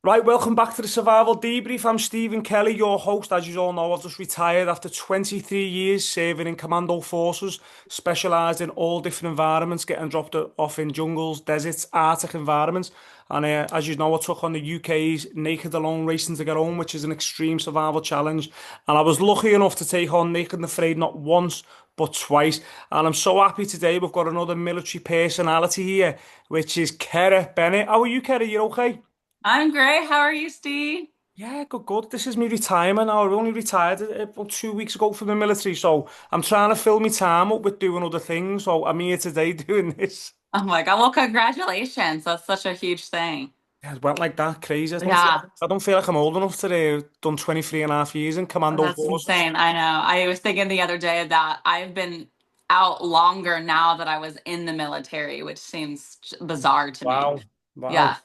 Right, welcome back to the Survival Debrief. I'm Stephen Kelly, your host. As you all know, I've just retired after 23 years serving in Commando forces, specialised in all different environments, getting dropped off in jungles, deserts, Arctic environments. And as you know, I took on the UK's Naked Alone Racing to Get Home, which is an extreme survival challenge. And I was lucky enough to take on Naked and Afraid not once, but twice. And I'm so happy today we've got another military personality here, which is Kerra Bennet. How are you, Kerra? You okay? I'm great. How are you, Steve? Yeah, good, good. This is me retirement now. I only retired about 2 weeks ago from the military, so I'm trying to fill my time up with doing other things. So I'm here today doing this. Oh my God. Well, congratulations. That's such a huge thing. Yeah, it went like that, crazy. Yeah, I don't feel like I'm old enough today. I've done 23 and a half years in Commando that's Forces. insane. I know. I was thinking the other day that I've been out longer now that I was in the military, which seems bizarre to me. Wow. Wow. Yeah.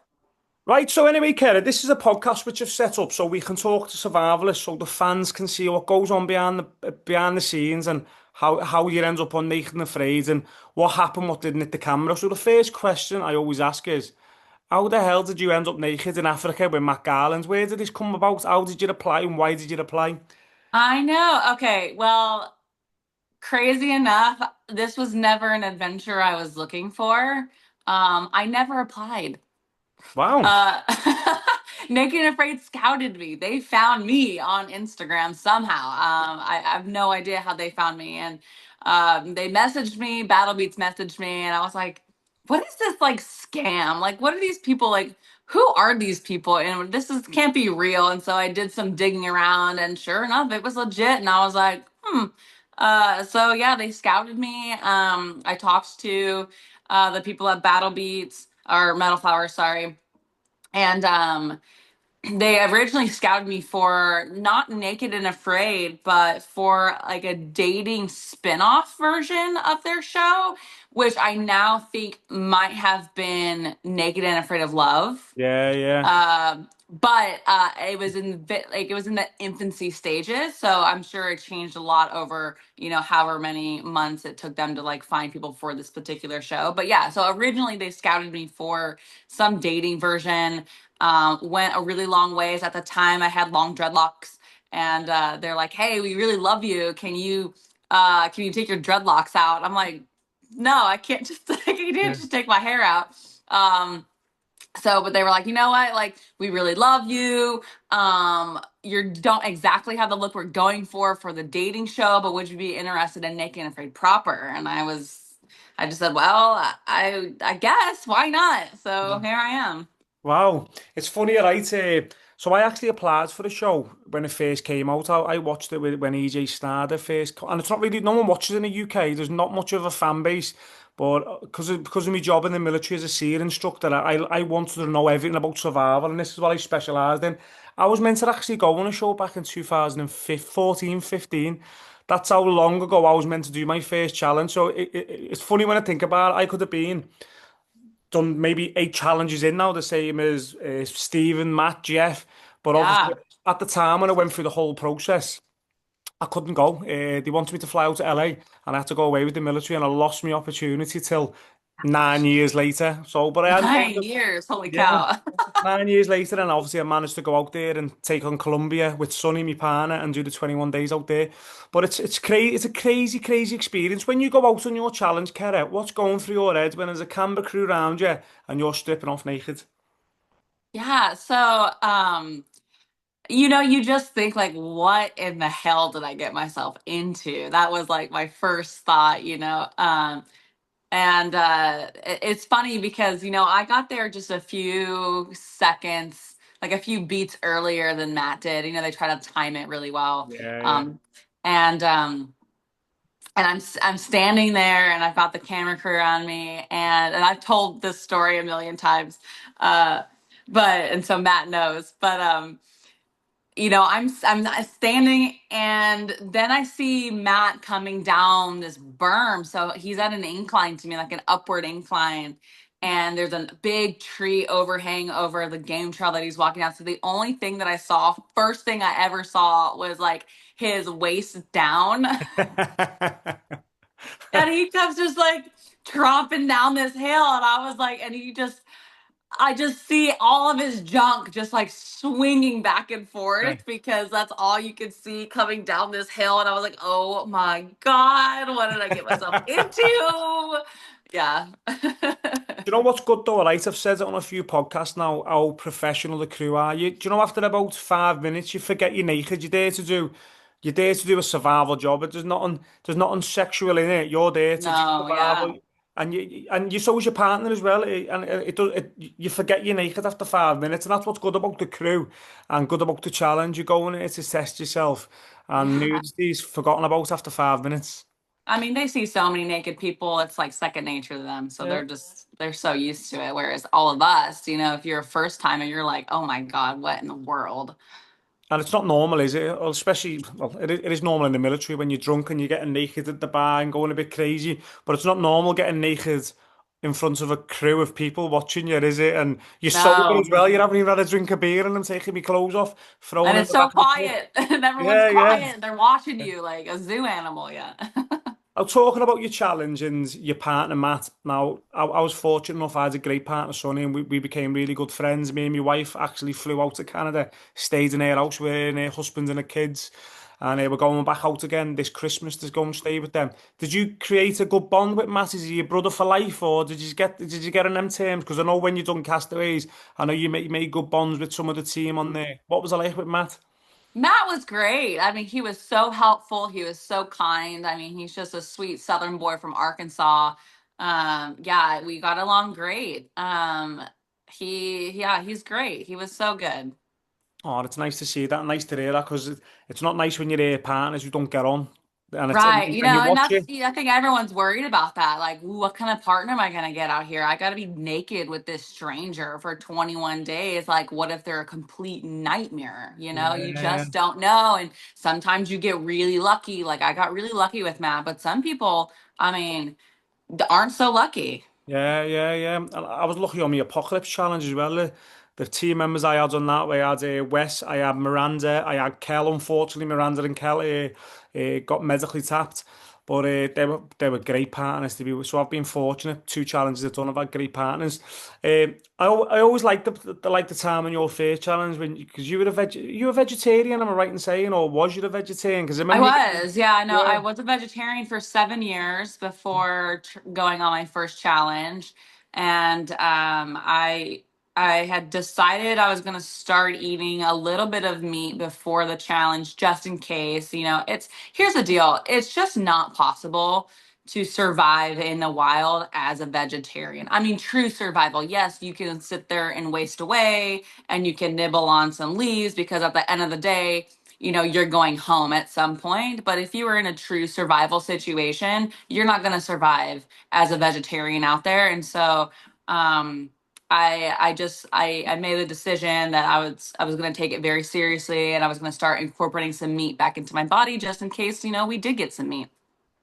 Right, so anyway, Kerry, this is a podcast which I've set up so we can talk to survivalists, so the fans can see what goes on behind the scenes and how you end up on Naked and Afraid and what happened, what didn't hit the camera. So the first question I always ask is, how the hell did you end up naked in Africa with Matt Garland? Where did this come about? How did you apply and why did you apply? I know. Okay. Well, crazy enough, this was never an adventure I was looking for. I never applied. Wow. Uh, Naked and Afraid scouted me. They found me on Instagram somehow. I have no idea how they found me. And they messaged me, Battle Beats messaged me, and I was like, what is this like scam? Like, what are these people like? Who are these people? And this is can't be real. And so I did some digging around, and sure enough, it was legit. And I was like, hmm. So yeah, they scouted me. I talked to the people at Battle Beats or Metal Flower, sorry, and they originally scouted me for not Naked and Afraid, but for like a dating spin-off version of their show, which I now think might have been Naked and Afraid of Love. Yeah, yeah. But it was like it was in the infancy stages, so I'm sure it changed a lot over however many months it took them to like find people for this particular show. But yeah, so originally they scouted me for some dating version. Went a really long ways. At the time, I had long dreadlocks, and they're like, "Hey, we really love you. Can you take your dreadlocks out?" I'm like, "No, I can't just I can't Yeah. just take my hair out." But they were like, you know what? Like, we really love you. You don't exactly have the look we're going for the dating show, but would you be interested in Naked and Afraid proper? And I just said, well, I guess why not? So here I am. Wow. It's funny, right? So I actually applied for the show when it first came out. I watched it when EJ Snyder and it's not really, no one watches in the UK. There's not much of a fan base, but because of my job in the military as a SEER instructor, I wanted to know everything about survival, and this is what I specialised in. I was meant to actually go on a show back in 2014, 15. That's how long ago I was meant to do my first challenge. So it's funny when I think about it. I could have been done maybe 8 challenges in now, the same as Stephen, Matt, Jeff. But obviously, Yeah. at the time when I went through the whole process, I couldn't go. They wanted me to fly out to LA, and I had to go away with the military, and I lost my opportunity till 9 years later. So, but I, 9 years. Holy yeah, cow. 9 years later, and obviously I managed to go out there and take on Colombia with Sonny, my partner, and do the 21 days out there. But it's crazy. It's a crazy, crazy experience when you go out on your challenge, Kara. What's going through your head when there's a camera crew around you and you're stripping off naked? Yeah. You just think like, what in the hell did I get myself into? That was like my first thought. And it's funny because, I got there just a few seconds, like a few beats earlier than Matt did. They try to time it really well. Yeah, yeah. Um, and I'm standing there and I've got the camera crew on me and I've told this story a million times. Uh, and so Matt knows. I'm standing and then I see Matt coming down this berm. So he's at an incline to me, like an upward incline. And there's a big tree overhang over the game trail that he's walking down. So the only thing that I saw, first thing I ever saw was like his waist down. And he comes just like tromping down this hill. And I was like, and he just I just see all of his junk just like swinging back and Yeah. forth because that's all you could see coming down this hill. And I was like, oh my God, what did I get myself into? Yeah. Do you know what's good though, right? I've said it on a few podcasts now, how professional the crew are. Do you know after about 5 minutes, you forget you're naked. You're there to do a survival job. There's nothing sexual in it. You're there to just No, yeah. survival. And so is your partner as well. You forget you're naked after 5 minutes. And that's what's good about the crew and good about the challenge. You're going in it to test yourself. And Yeah. nudity's forgotten about after 5 minutes. I mean, they see so many naked people, it's like second nature to them. So Yeah. they're so used to it. Whereas all of us, if you're a first timer, you're like, oh my God, what in the world? And it's not normal, is it? Well, especially, well, it is normal in the military when you're drunk and you're getting naked at the bar and going a bit crazy. But it's not normal getting naked in front of a crew of people watching you, is it? And you're sober as No. well. You haven't even had a drink of beer and I'm taking my clothes off, throwing And in it's the so back of the truck. quiet. And everyone's Yeah, yeah. quiet. They're watching you like a zoo animal. Yeah. I'm talking about your challenge and your partner, Matt. Now, I was fortunate enough, I had a great partner, Sonny, and we became really good friends. Me and my wife actually flew out to Canada, stayed in her house with her husband and her kids, and we're going back out again this Christmas to go and stay with them. Did you create a good bond with Matt? Is he your brother for life, or did you get on them terms? Because I know when you done Castaways, I know you made good bonds with some of the team on there. What was it like with Matt? Matt was great. I mean, he was so helpful. He was so kind. I mean, he's just a sweet Southern boy from Arkansas. Yeah, we got along great. Yeah, he's great. He was so good. Oh, it's nice to see that, nice to hear that, because it's not nice when you're partners who don't get on, Right. and you And watch it. I think everyone's worried about that. Like, ooh, what kind of partner am I going to get out here? I got to be naked with this stranger for 21 days. Like, what if they're a complete nightmare? You Yeah, just don't know. And sometimes you get really lucky. Like, I got really lucky with Matt, but some people, I mean, aren't so lucky. yeah. And I was lucky on my apocalypse challenge as well. The team members I had on that, we had Wes, I had Miranda, I had Kel. Unfortunately, Miranda and Kel got medically tapped, but they were great partners to be with. So I've been fortunate. Two challenges I've done, I've had great partners. I always liked the time on your first challenge when because you were a vegetarian. Am I right in saying, or was you a vegetarian? Because I I remember you. was, yeah, I know. Yeah. I was a vegetarian for 7 years before going on my first challenge, and I had decided I was going to start eating a little bit of meat before the challenge, just in case. It's here's the deal: it's just not possible to survive in the wild as a vegetarian. I mean, true survival. Yes, you can sit there and waste away, and you can nibble on some leaves because at the end of the day you're going home at some point. But if you were in a true survival situation, you're not going to survive as a vegetarian out there. And so, I made the decision that I was going to take it very seriously, and I was going to start incorporating some meat back into my body just in case we did get some meat.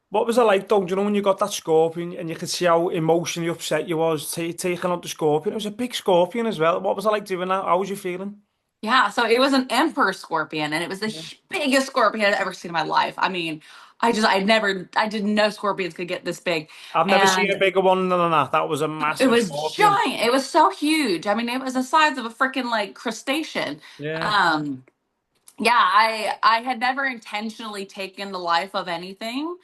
What was it like, though? Do you know when you got that scorpion and you could see how emotionally upset you was taking out the scorpion? It was a big scorpion as well. What was it like doing that? How was you feeling? Yeah, so it was an emperor scorpion, and it was the Yeah. biggest scorpion I'd ever seen in my life. I mean, I didn't know scorpions could get this big. I've never seen a And bigger one than that. That was a it massive was scorpion. giant. It was so huge. I mean, it was the size of a freaking like crustacean. Yeah, Um, yeah, I had never intentionally taken the life of anything.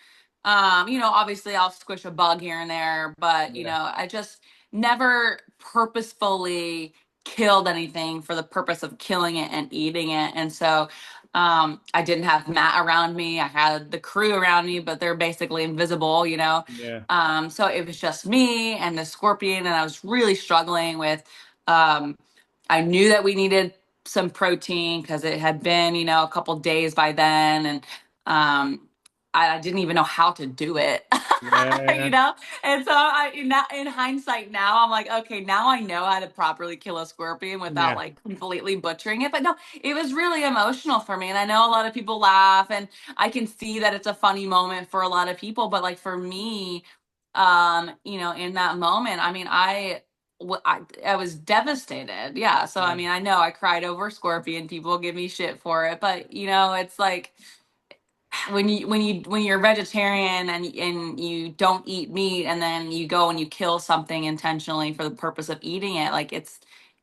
Obviously I'll squish a bug here and there, but yeah, I just never purposefully killed anything for the purpose of killing it and eating it. And so I didn't have Matt around me. I had the crew around me, but they're basically invisible. yeah, So it was just me and the scorpion, and I was really struggling with um I knew that we needed some protein because it had been, a couple days by then, and I didn't even know how to do it, you yeah, know. And so in hindsight now, I'm like, okay, now I know how to properly kill a scorpion without yeah, like completely butchering it. But no, it was really emotional for me, and I know a lot of people laugh, and I can see that it's a funny moment for a lot of people, but like for me, in that moment, I mean, I was devastated. Yeah. So, I yeah. mean, I know I cried over Scorpion. People give me shit for it, but it's like, when you're vegetarian and you don't eat meat and then you go and you kill something intentionally for the purpose of eating it, like it's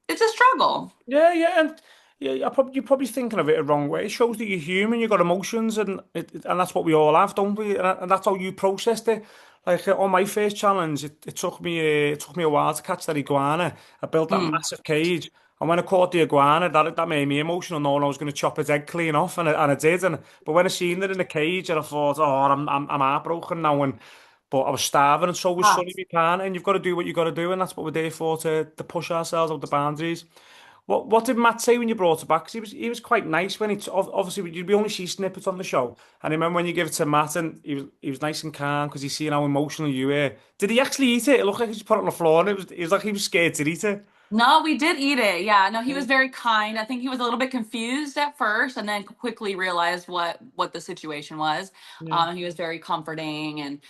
a struggle. Yeah, yeah, and yeah, you're probably thinking of it the wrong way. It shows that you're human, you've got emotions, and and that's what we all have, don't we? And that's how you processed it. Like on my first challenge, it took me a while to catch that iguana. I built that Mm. massive cage, and when I caught the iguana, that made me emotional, knowing I was going to chop its head clean off, and I did. And but when I seen it in the cage, and I thought, oh, I'm heartbroken now, and but I was starving, and so was Ah. Sonny, my partner, and you've got to do what you got to do, and that's what we're there for, to push ourselves out the boundaries. What did Matt say when you brought it back? 'Cause he was quite nice when obviously we only see snippets on the show, and I remember when you give it to Matt and he was nice and calm because he's seen how emotional you were. Did he actually eat it? It looked like he just put it on the floor and it was like he was scared to eat it. No, we did eat it. Yeah, no, he Yeah. was very kind. I think he was a little bit confused at first, and then quickly realized what the situation was. Yeah. He was very comforting, and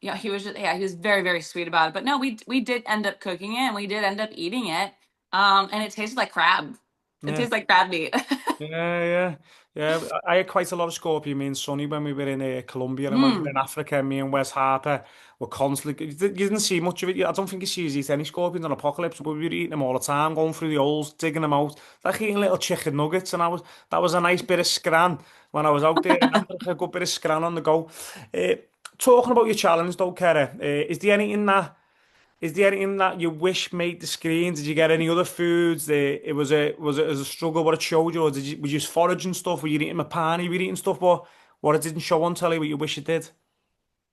yeah, he was just, yeah, he was very very sweet about it. But no, we did end up cooking it, and we did end up eating it. And it tasted like crab. It Yeah. tastes like crab meat. Yeah, yeah, yeah. I had quite a lot of scorpion, me and Sonny, when we were in Colombia and when we were in Mm. Africa. Me and Wes Harper were constantly. You didn't see much of it. I don't think you see us eat any scorpions on Apocalypse, but we were eating them all the time, going through the holes, digging them out, like eating little chicken nuggets. And that was a nice bit of scran when I was out there in Africa, a good bit of scran on the go. Uh, Talking about your challenge, though, Kerra, is there anything that you wish made the screen? Did you get any other foods? Was it as a struggle what it showed you, or were you just foraging stuff? Were you eating mapani? Were you eating stuff what it didn't show on telly, what you wish it did?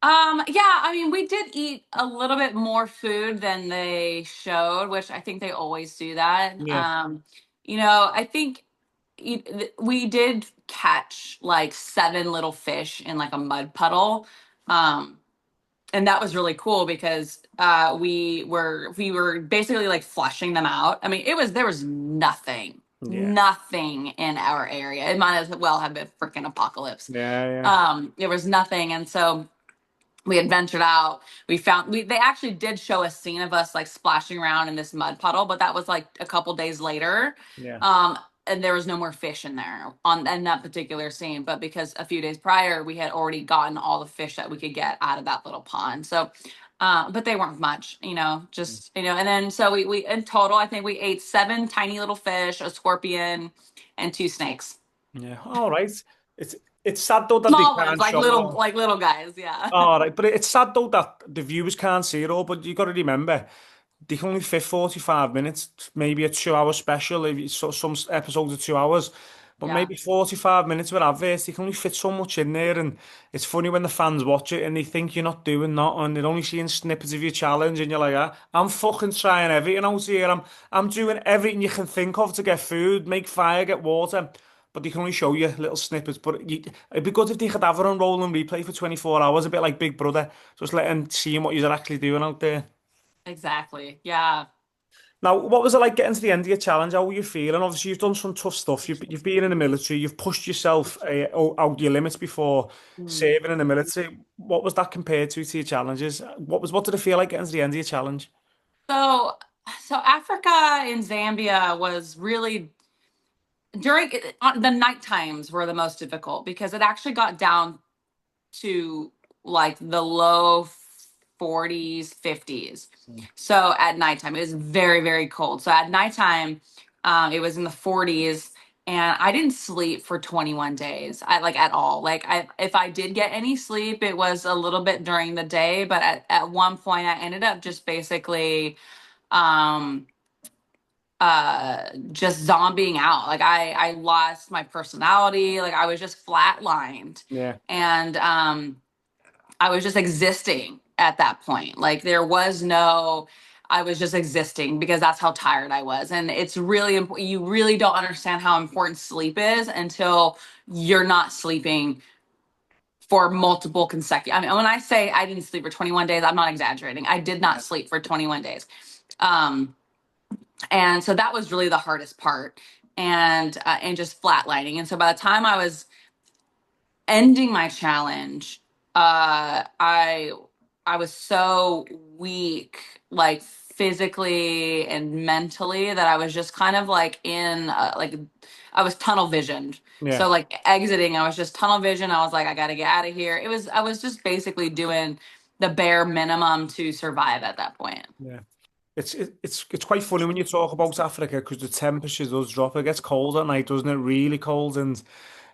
Yeah, I mean, we did eat a little bit more food than they showed, which I think they always do that. Yeah, I think we did catch like seven little fish in like a mud puddle. Um, and that was really cool because we were basically like flushing them out. I mean, there was yeah, nothing in our area. It might as well have been freaking apocalypse. yeah, yeah, There was nothing, and so we had ventured out. They actually did show a scene of us like splashing around in this mud puddle, but that was like a couple days later. yeah. Um, and there was no more fish in there on in that particular scene. But because a few days prior we had already gotten all the fish that we could get out of that little pond. So but they weren't much, just and then so we in total I think we ate seven tiny little fish, a scorpion, and two snakes. Yeah. All right. It's it's sad though that they Small ones, can't show all. like little guys, yeah. All right, but it's sad though that the viewers can't see it all. But you got to remember, they can only fit 45 minutes, maybe a 2 hour special. If some episodes are 2 hours, but Yeah. maybe 45 minutes with adverts, they can only fit so much in there. And it's funny when the fans watch it and they think you're not doing that, and they're only seeing snippets of your challenge, and you're like, ah, I'm fucking trying everything out here. I'm doing everything you can think of to get food, make fire, get water. But they can only show you little snippets. But it'd be good if they could have it on rolling replay for 24 hours, a bit like Big Brother, just letting seeing what you're actually doing out there. Exactly. Yeah. Now, what was it like getting to the end of your challenge? How were you feeling? Obviously, you've done some tough stuff. You've been in the military. You've pushed yourself out your limits before Mm. serving in the military. What was that compared to your challenges? What did it feel like getting to the end of your challenge? So, so Africa in Zambia was really during the night times were the most difficult because it actually got down to like the low 40s, 50s. So at nighttime, it was very, very cold. So at nighttime, it was in the 40s, and I didn't sleep for 21 days. I like at all. If I did get any sleep, it was a little bit during the day, but at one point I ended up just basically um just zombieing out. Like I lost my personality, like I was just flatlined. Yeah, And I was just existing at that point. Like there was no, I was just existing because that's how tired I was. And it's really important. You really don't understand how important sleep is until you're not sleeping for multiple consecutive. I mean, when I say I didn't sleep for 21 days, I'm not exaggerating. I did not sleep for 21 days. Um, and so that was really the hardest part, and just flatlining. And so by the time I was ending my challenge, I was so weak, like physically and mentally, that I was just kind of like in I was tunnel visioned. Yeah, So like exiting, I was just tunnel vision. I was like, I got to get out of here. I was just basically doing the bare minimum to survive at that point. yeah. It's quite funny when you talk about Africa because the temperature does drop. It gets cold at night, doesn't it? Really cold. And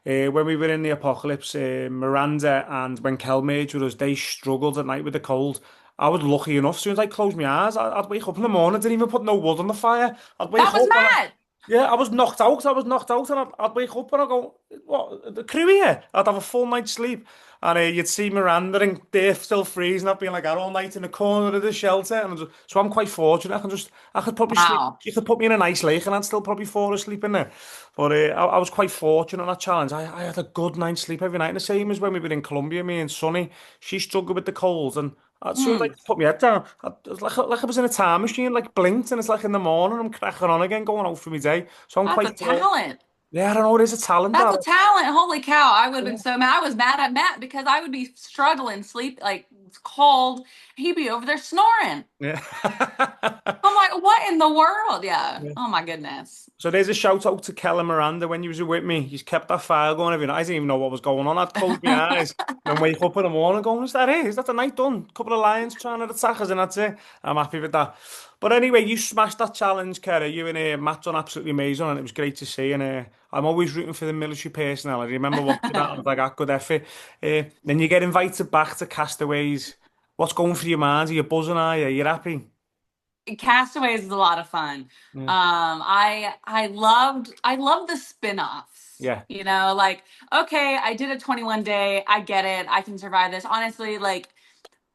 when we were in the apocalypse, Miranda and when Kel made with us, they struggled at night with the cold. I was lucky enough. As soon as I closed my eyes, I'd wake up in the morning. Didn't even put no wood on the fire. I'd wake That was up and mad. yeah, I was knocked out. I was knocked out, and I'd wake up and I'd go, "What? The crew here?" I'd have a full night's sleep, and you'd see Miranda and Dave still freezing. I've been like that all night in the corner of the shelter, and so I'm quite fortunate. I could probably sleep. Wow. You could put me in a nice lake, and I'd still probably fall asleep in there. But I was quite fortunate on that challenge. I had a good night's sleep every night, and the same as when we were in Colombia. Me and Sonny, she struggled with the colds, and as soon as I Hmm. put my head down, it was like I was in a time machine, like blinked, and it's like in the morning, I'm cracking on again, going out for my day. So I'm That's quite a talent. yeah, I don't know, it is a talent That's that. a talent. Holy cow. I would have been Yeah. so mad. I was mad at Matt because I would be struggling, sleep, like it's cold. He'd be over there snoring. Yeah. I'm like, what in the world? Yeah. Yeah. Oh my goodness. So there's a shout out to Keller Miranda when you was with me. He's kept that fire going every night. I didn't even know what was going on. I'd close my eyes and wake up in the morning going, is that it? Is that the night done? Couple of lions trying to attack us and that's it. I'm happy with that. But anyway, you smashed that challenge, Kerry. You and Matt done absolutely amazing and it was great to see. And I'm always rooting for the military personnel. I remember watching that. I was like, ah, good effort. Then you get invited back to Castaways. What's going through your mind? Are you buzzing? Are you? You're happy? Castaways is a lot of fun. Yeah. I loved the spin-offs. Yeah. You know, like, okay, I did a 21 day. I get it. I can survive this. Honestly, like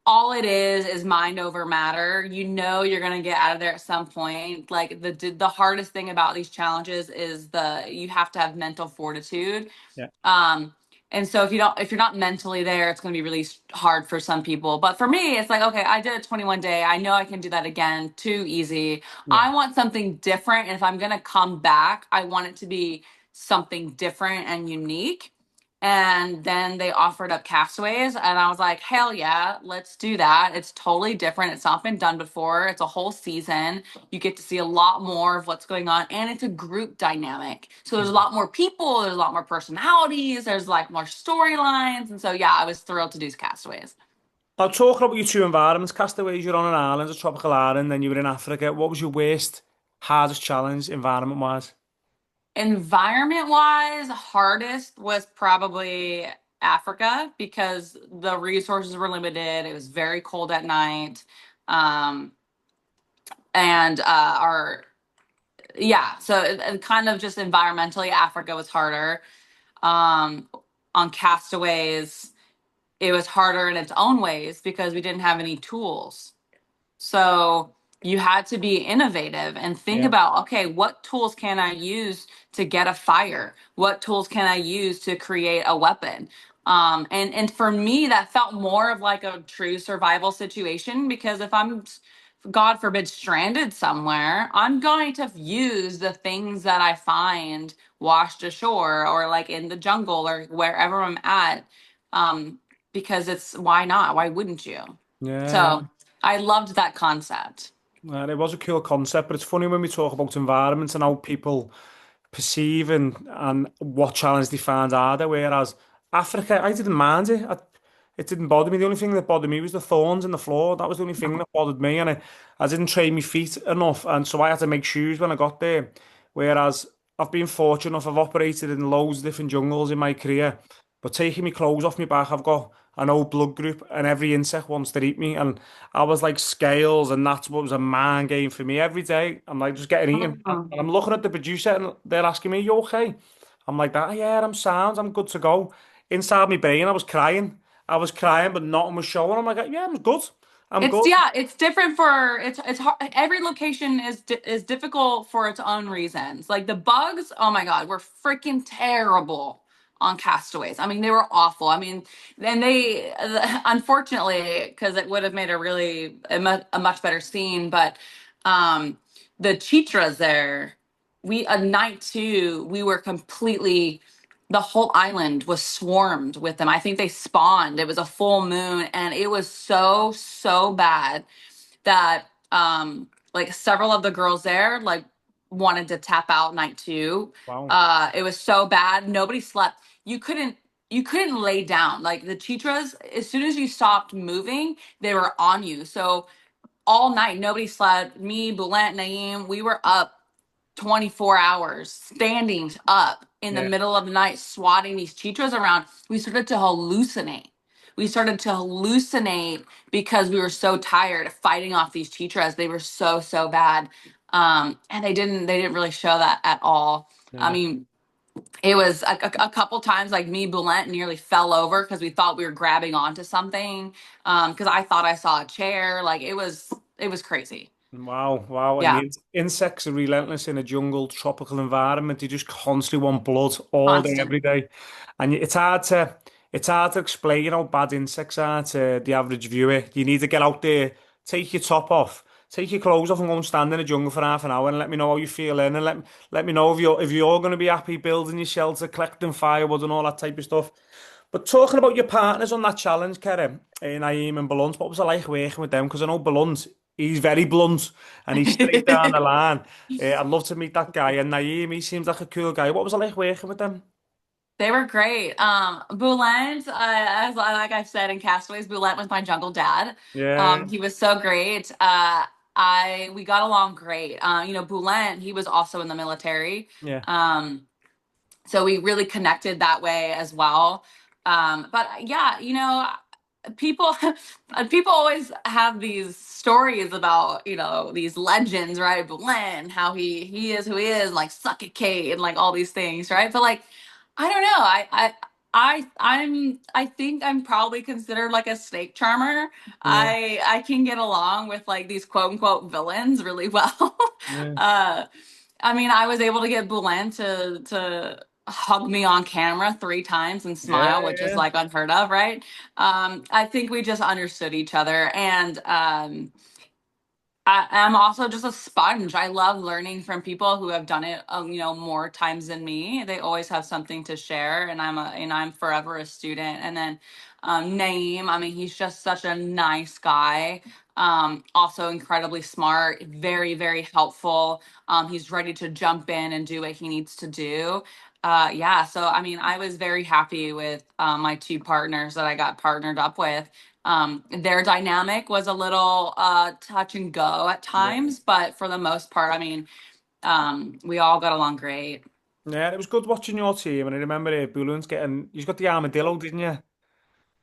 all it is mind over matter. You know you're gonna get out of there at some point. Like the hardest thing about these challenges is the you have to have mental fortitude. Yeah. Um, and so if you're not mentally there, it's gonna be really hard for some people. But for me, it's like, okay, I did a 21 day. I know I can do that again. Too easy. Yeah. I want something different. And if I'm gonna come back, I want it to be something different and unique. And then they offered up Castaways, and I was like, hell yeah, let's do that. It's totally different. It's not been done before. It's a whole season. You get to see a lot more of what's going on, and it's a group dynamic. So there's a lot more people, there's a lot more personalities, there's like more storylines. And so, yeah, I was thrilled to do Castaways. Now, talking about your two environments, Castaways, you're on an island, a tropical island, then you were in Africa. What was your worst, hardest challenge, environment-wise? Environment wise, hardest was probably Africa because the resources were limited. It was very cold at night. Um, and our yeah, so kind of just environmentally Africa was harder. On Castaways it was harder in its own ways because we didn't have any tools, so you had to be innovative and think Yeah, about, okay, what tools can I use to get a fire? What tools can I use to create a weapon? And for me, that felt more of like a true survival situation because if I'm, God forbid, stranded somewhere, I'm going to use the things that I find washed ashore or like in the jungle or wherever I'm at. Um, because it's why not? Why wouldn't you? yeah, So I loved that concept. it was a cool concept, but it's funny when we talk about environments and how people perceive and what challenge they find harder. Whereas Africa, I didn't mind it. It didn't bother me. The only thing that bothered me was the thorns in the floor. That was the only thing that bothered me, and I didn't train my feet enough, and so I had to make shoes when I got there. Whereas I've been fortunate enough, I've operated in loads of different jungles in my career, but taking my clothes off my back, I've got an old blood group, and every insect wants to eat me, and I was like scales, and that's what was a mind game for me every day. I'm like just getting eaten, Mhm. and I'm looking at the producer, and they're asking me, "You okay?" I'm like that. Yeah, I'm sound. I'm good to go. Inside my brain, I was crying. I was crying, but nothing was showing. I'm like, yeah, I'm good. I'm It's good. yeah, it's different for it's hard. Every location is difficult for its own reasons. Like the bugs, oh my God, were freaking terrible on Castaways. I mean, they were awful. I mean, and they unfortunately because it would have made a much better scene, but um the chitras there, we a night two, we were completely the whole island was swarmed with them. I think they spawned. It was a full moon and it was so bad that like several of the girls there like wanted to tap out night two. Wow. It was so bad. Nobody slept. You couldn't you couldn't lay down. Like the chitras, as soon as you stopped moving, they were on you. So all night, nobody slept. Me, Bulant, Naeem, we were up 24 hours, standing up in the Yeah. middle of the night, swatting these chitras around. We started to hallucinate. We started to hallucinate because we were so tired of fighting off these chitras. They were so, so bad. And they didn't really show that at all. I Yeah. mean, it was a couple times like me, Bulent nearly fell over because we thought we were grabbing onto something. Because I thought I saw a chair. Like it was crazy. Wow, wow. And the Yeah, insects are relentless in a jungle, tropical environment. You just constantly want blood all day, constant. every day. And it's hard to explain how bad insects are to the average viewer. You need to get out there, take your top off, take your clothes off and go and stand in the jungle for half an hour and let me know how you feel in and let me know if you're going to be happy building your shelter, collecting firewood and all that type of stuff. But talking about your partners on that challenge, Kerem, Naeem and Blunt, what was it like working with them? Because I know Blunt, he's very blunt and he's straight down the line. I'd love to meet that guy. And Naeem, he seems like a cool guy. What was it like working with them? They were great. Boulant, as like I said in Castaways, Boulant was my jungle dad. Yeah, He was so great. We got along great. Boulant, he was also in the military. yeah, Um, so we really connected that way as well. But yeah, people people always have these stories about these legends, right? Belen, how he is who he is, like suck it Kate and like all these things, right? But like I don't know, I think I'm probably considered like a snake charmer. yeah, I can get along with like these quote unquote villains really well. yeah, uh I mean, I was able to get Boulen to hug me on camera 3 times and yeah, smile, which is yeah, like unheard of, right? I think we just understood each other, and I'm also just a sponge. I love learning from people who have done it, more times than me. They always have something to share, and I'm forever a student. And then Naeem, I mean, he's just such a nice guy. Also incredibly smart, very, very helpful. He's ready to jump in and do what he needs to do. Yeah, so I mean, I was very happy with my two partners that I got partnered up with. Their dynamic was a little touch and go at yeah. times, but for the most part, I mean, we all got along great. Yeah, it was good watching your team. And I remember Bulun's you've got the armadillo, didn't you?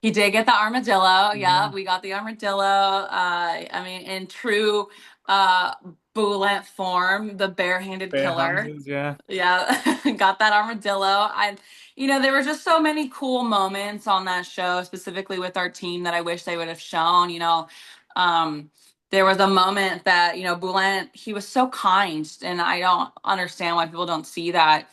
He did get the armadillo. Yeah. Yeah, we got the armadillo. I mean, in true uh, Bulent form, the barehanded killer. Barehanded, yeah. Yeah, got that armadillo. There were just so many cool moments on that show, specifically with our team that I wish they would have shown. Um, there was a moment that, Boulant, he was so kind, and I don't understand why people don't see that.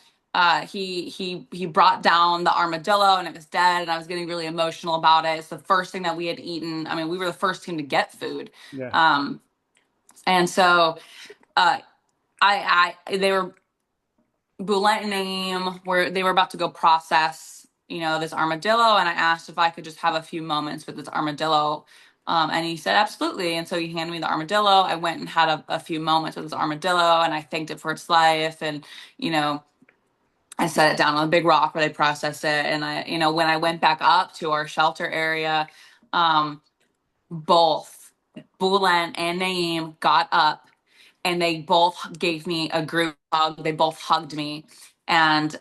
He brought down the armadillo and it was dead, and I was getting really emotional about it. It's the first thing that we had eaten. I mean, we were the first team to get food. Yeah. Um, and so uh, they were Boulet and Naeem where they were about to go process, this armadillo, and I asked if I could just have a few moments with this armadillo. And he said absolutely. And so he handed me the armadillo. I went and had a few moments with this armadillo, and I thanked it for its life. And you know, I set it down on a big rock where they processed it. And when I went back up to our shelter area, um, both Boulen and Naeem got up and they both gave me a group hug. They both hugged me, and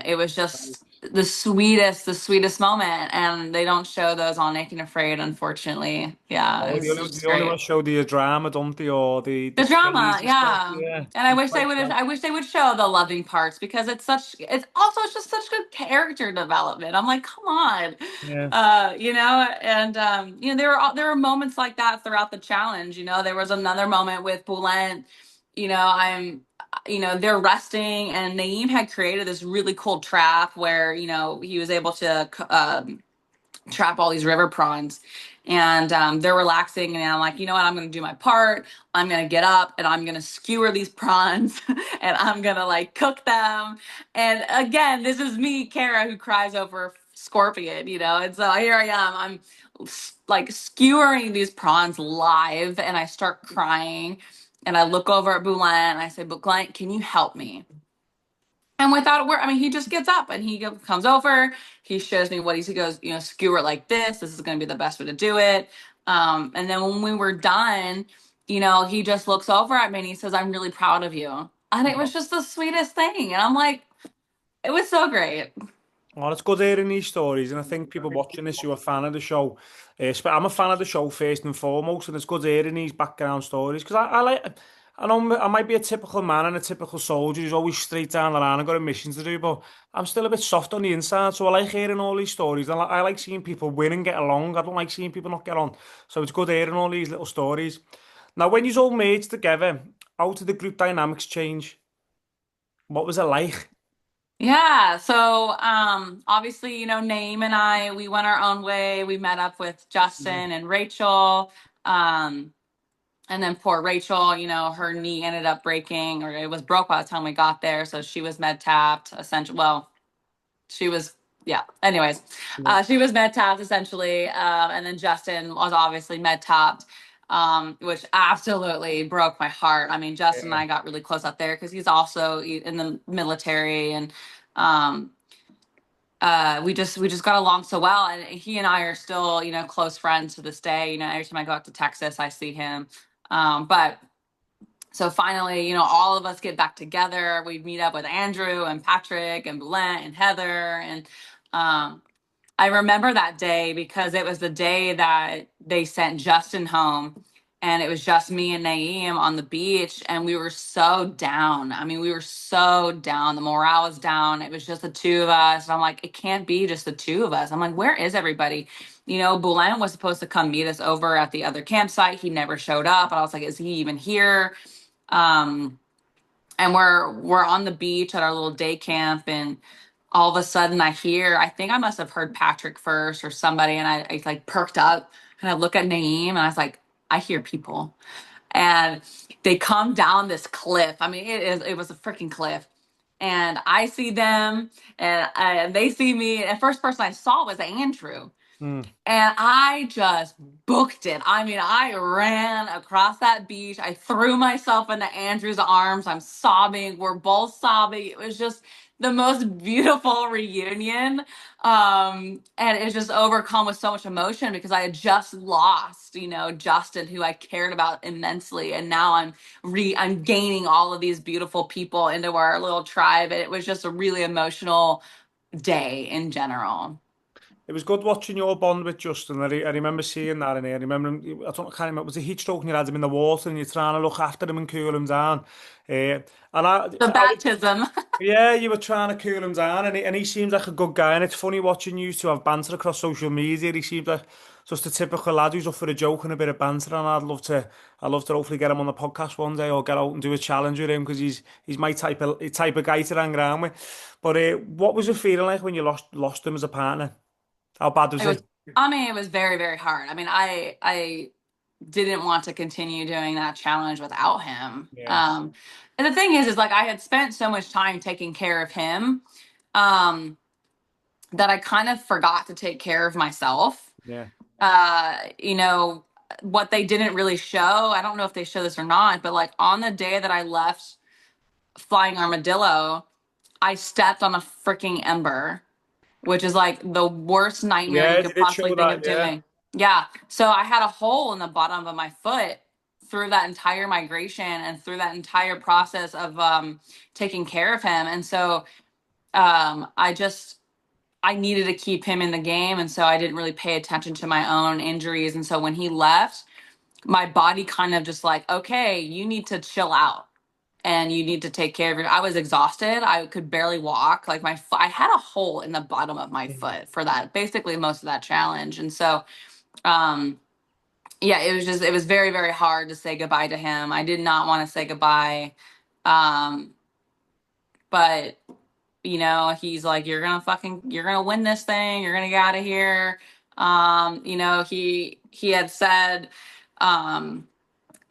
it was just the sweetest moment. And they don't show those on Naked and Afraid, unfortunately. Yeah, Oh, it's just they only great. want to show the drama, don't they? Or the The drama, crazy stuff. yeah. Yeah. And I It's wish they quite would have. sad. I wish they would show the loving parts because it's just such good character development. I'm like, come on, Yeah. and there were moments like that throughout the challenge. There was another moment with Boulant. They're resting, and Naeem had created this really cool trap where he was able to trap all these river prawns, and they're relaxing, and I'm like, you know what, I'm gonna do my part. I'm gonna get up and I'm gonna skewer these prawns and I'm gonna like cook them. And again, this is me, Kara, who cries over scorpion, and so here I am, like skewering these prawns live, and I start crying. And I look over at Boulain and I say, Boulain, can you help me? And without a word, I mean, he just gets up and comes over. He shows me what he goes, skewer it like this. This is going to be the best way to do it. And then when we were done, he just looks over at me and he says, I'm really proud of you. And it was just the sweetest thing. And I'm like, it was so great. Well, it's good hearing these stories, and I think people watching this who are a fan of the show, I'm a fan of the show first and foremost, and it's good hearing these background stories because I like, I know I might be a typical man and a typical soldier who's always straight down the line and got a mission to do, but I'm still a bit soft on the inside, so I like hearing all these stories. I like seeing people win and get along. I don't like seeing people not get on, so it's good hearing all these little stories. Now, when you all merged together, how did the group dynamics change? What was it like? Yeah. So obviously, Naeem and I, we went our own way. We met up with Yeah. Justin and Rachel. Um, and then poor Rachel, her knee ended up breaking, or it was broke by the time we got there. So she was med tapped, essentially. Well, she was, yeah. Anyways, Yeah. she was med tapped essentially, and then Justin was obviously med tapped, which absolutely broke my heart. I mean, Justin and Yeah. I got really close out there because he's also in the military, and um, we just got along so well, and he and I are still close friends to this day. Every time I go out to Texas, I see him. But so finally, all of us get back together. We meet up with Andrew and Patrick and Blunt and Heather. And um, I remember that day because it was the day that they sent Justin home. And it was just me and Naeem on the beach. And we were so down. I mean, we were so down. The morale was down. It was just the two of us. And I'm like, it can't be just the two of us. I'm like, where is everybody? Boulan was supposed to come meet us over at the other campsite. He never showed up. And I was like, is he even here? Um, and we're on the beach at our little day camp, and all of a sudden I think I must have heard Patrick first or somebody, and I like perked up and I look at Naeem and I was like, I hear people. And they come down this cliff. I mean, it was a freaking cliff. And I see them and they see me. And the first person I saw was Andrew. Mm. And I just booked it. I mean, I ran across that beach. I threw myself into Andrew's arms. I'm sobbing. We're both sobbing. It was just the most beautiful reunion. And it's just overcome with so much emotion because I had just lost, Justin, who I cared about immensely. And now I'm gaining all of these beautiful people into our little tribe. And it was just a really emotional day in general. It was good watching your bond with Justin. I remember seeing that in here. I remember him, I can't remember, was it heat stroke and you had him in the water and you're trying to look after him and cool him down. And The I was, baptism. yeah, you were trying to cool him down and he seems like a good guy. And it's funny watching you two have banter across social media. He seems like just a typical lad who's up for a joke and a bit of banter. And I'd love to hopefully get him on the podcast one day or get out and do a challenge with him because he's my type of guy to hang around with. But what was it feeling like when you lost him as a partner? How bad was It was, it? I mean, it was very, very hard. I mean, I didn't want to continue doing that challenge without him. Yeah, And the thing is like I had spent so much time taking care of him, um, that I kind of forgot to take care of myself. yeah, You know, what they didn't really show, I don't know if they show this or not, but like on the day that I left Flying Armadillo, I stepped on a freaking ember, which is like the worst nightmare you yeah. They could did possibly show think that. of Yeah, doing. Yeah. So I had a hole in the bottom of my foot through that entire migration and through that entire process of taking care of him. And so I needed to keep him in the game. And so I didn't really pay attention to my own injuries. And so when he left, my body kind of just like, okay, you need to chill out and you need to take care of it. I was exhausted. I could barely walk. Like I had a hole in the bottom of my mm, foot for that, basically most of that challenge. And so, um, yeah, it was very, very hard to say goodbye to him. I did not want to say goodbye. Um, but he's like, you're gonna win this thing. You're gonna get out of here. He had said, um,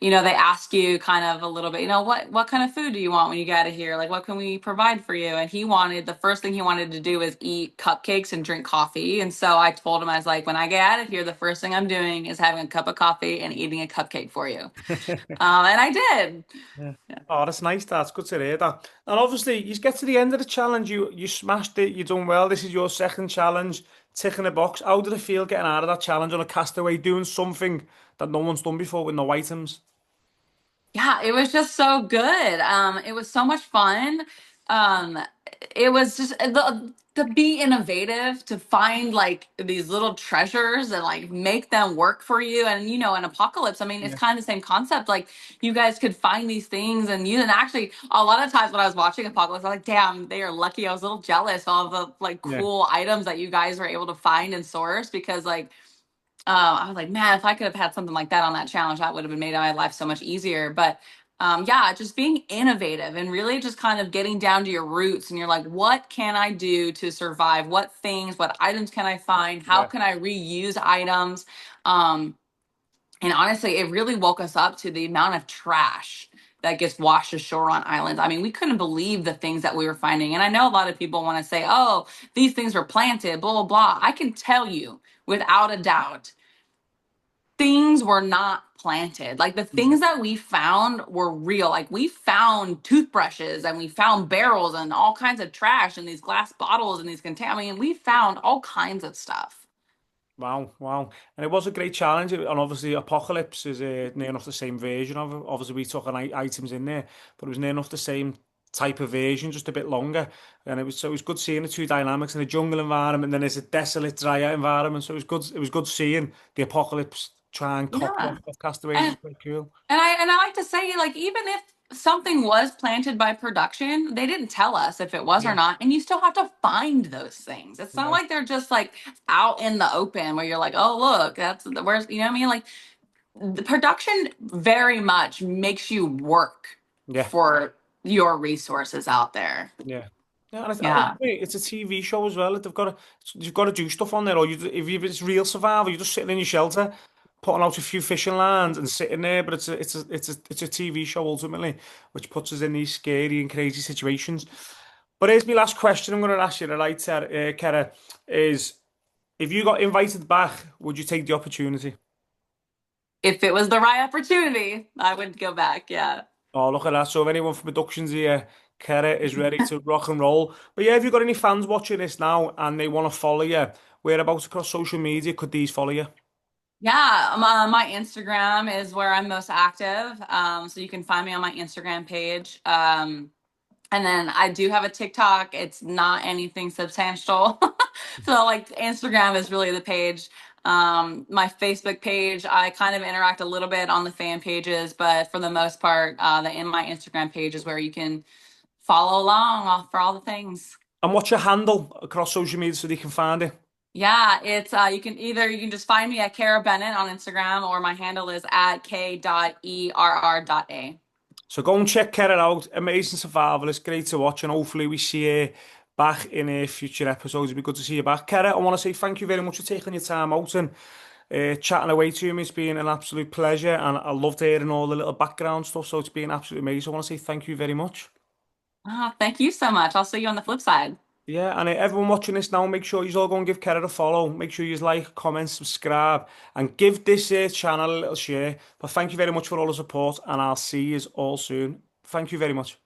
they ask you kind of a little bit, what kind of food do you want when you get out of here? Like, what can we provide for you? And the first thing he wanted to do was eat cupcakes and drink coffee. And so I told him, I was like, when I get out of here, the first thing I'm doing is having a cup of coffee and eating a cupcake for you. And I did. Yeah. Oh, that's nice. That's good to hear that. And obviously, you get to the end of the challenge. You smashed it. You done well. This is your second challenge, ticking the box. How did it feel getting out of that challenge on a castaway, doing something that no one's done before with no items? Yeah, it was just so good. It was so much fun. Um, it was just to be innovative, to find like these little treasures and like make them work for you. And in Apocalypse, I mean, it's Yeah, kind of the same concept. Like you guys could find these things and use. And actually, a lot of times when I was watching Apocalypse, I'm like, damn, they are lucky. I was a little jealous of all the like yeah, cool items that you guys were able to find and source because like I was like, man, if I could have had something like that on that challenge, that would have been made my life so much easier. But yeah, just being innovative and really just kind of getting down to your roots. And you're like, what can I do to survive? What items can I find? How yeah, can I reuse items? Um, and honestly, it really woke us up to the amount of trash that gets washed ashore on islands. I mean, we couldn't believe the things that we were finding. And I know a lot of people want to say, oh, these things were planted, blah, blah, blah. I can tell you without a doubt things were not planted. Like the yeah. things that we found were real. Like we found toothbrushes and we found barrels and all kinds of trash and these glass bottles and these containers. I mean, we found all kinds of stuff. Wow, wow. And it was a great challenge. And obviously, Apocalypse is near enough the same version of it. Obviously, we took items in there, but it was near enough the same type of version, just a bit longer. And it was good seeing the two dynamics in a jungle environment, and then there's a desolate, drier environment. So it was good seeing the Apocalypse try and copy Yeah. off Castaways. And It's quite cool. and I like to say, like, even if something was planted by production, they didn't tell us if it was or Yeah, not, and you still have to find those things. It's not yeah, like they're just like out in the open where you're like, oh look, that's where's you know what I mean? Like the production very much makes you work yeah. for your resources out there. Yeah. Yeah, and Yeah. it's a TV show as well. You've got to do stuff on there, or if it's real survival, you're just sitting in your shelter, putting out a few fishing lines and sitting there. But it's a TV show ultimately, which puts us in these scary and crazy situations. But here's my last question. I'm going to ask you, right, Kara, is if you got invited back, would you take the opportunity? If it was the right opportunity, I would go back. Yeah. Oh, look at that. So if anyone from productions here, Kerra is ready to rock and roll. But yeah, if you've got any fans watching this now and they want to follow you, whereabouts across social media could these follow you? Yeah, my Instagram is where I'm most active. So you can find me on my Instagram page. And then I do have a TikTok. It's not anything substantial. So like Instagram is really the page. My Facebook page, I kind of interact a little bit on the fan pages, but for the most part, my Instagram page is where you can follow along for all the things. And what's your handle across social media so they can find it? Yeah, it's you can just find me at Kerra Bennet on Instagram or my handle is at k.err.a. So go and check Kerra out. Amazing survivalist, great to watch, and hopefully we see you back in future episodes. It'd be good to see you back. Kerra, I want to say thank you very much for taking your time out and chatting away to me. It's been an absolute pleasure, and I loved hearing all the little background stuff. So it's been absolutely amazing. I want to say thank you very much. Thank you so much. I'll see you on the flip side. Yeah, and everyone watching this now, make sure you all go and give Kerra a follow. Make sure you like, comment, subscribe, and give this channel a little share. But thank you very much for all the support, and I'll see you all soon. Thank you very much.